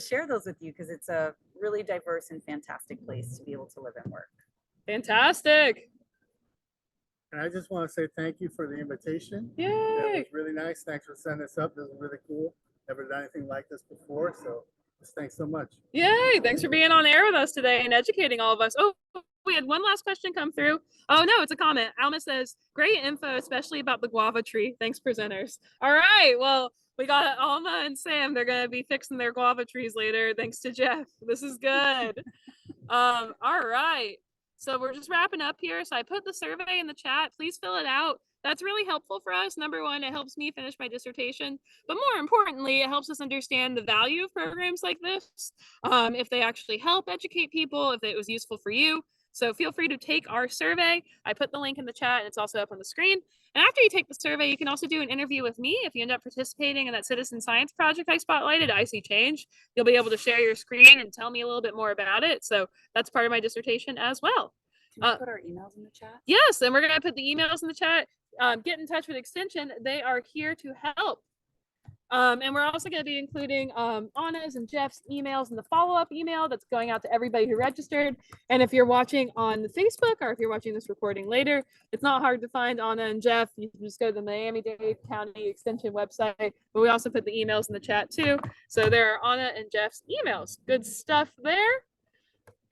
share those with you because it's a really diverse and fantastic place to be able to live and work. Fantastic. And I just want to say thank you for the invitation. Yay. It was really nice. Thanks for setting this up. This is really cool. Never done anything like this before. So just thanks so much. Yay. Thanks for being on air with us today and educating all of us. Oh, we had one last question come through. Oh, no, it's a comment. Alma says, great info, especially about the guava tree. Thanks, presenters. All right. Well, we got Alma and Sam. They're going to be fixing their guava trees later. Thanks to Jeff. This is good. All right. So we're just wrapping up here. So I put the survey in the chat. Please fill it out. That's really helpful for us. Number one, it helps me finish my dissertation. But more importantly, it helps us understand the value of programs like this. If they actually help educate people, if it was useful for you. So feel free to take our survey. I put the link in the chat and it's also up on the screen. And after you take the survey, you can also do an interview with me. If you end up participating in that citizen science project I spotlighted, IC Change, you'll be able to share your screen and tell me a little bit more about it. So that's part of my dissertation as well. Can you put our emails in the chat? Yes, and we're going to put the emails in the chat. Get in touch with Extension. They are here to help. And we're also going to be including Anna's and Jeff's emails in the follow-up email that's going out to everybody who registered. And if you're watching on the Facebook or if you're watching this recording later, it's not hard to find Anna and Jeff. You can just go to the Miami-Dade County Extension website. But we also put the emails in the chat too. So there are Anna and Jeff's emails. Good stuff there.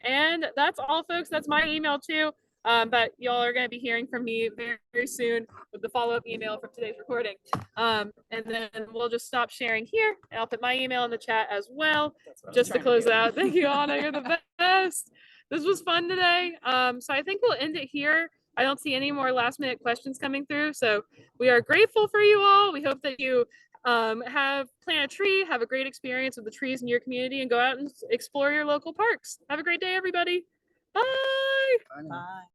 And that's all, folks. That's my email too. But y'all are going to be hearing from me very, very soon with the follow-up email from today's recording. And then we'll just stop sharing here. And I'll put my email in the chat as well, just to close it out. Thank you, Anna. You're the best. This was fun today. So I think we'll end it here. I don't see any more last-minute questions coming through. So we are grateful for you all. We hope that you plant a tree, have a great experience with the trees in your community, and go out and explore your local parks. Have a great day, everybody. Bye. Bye.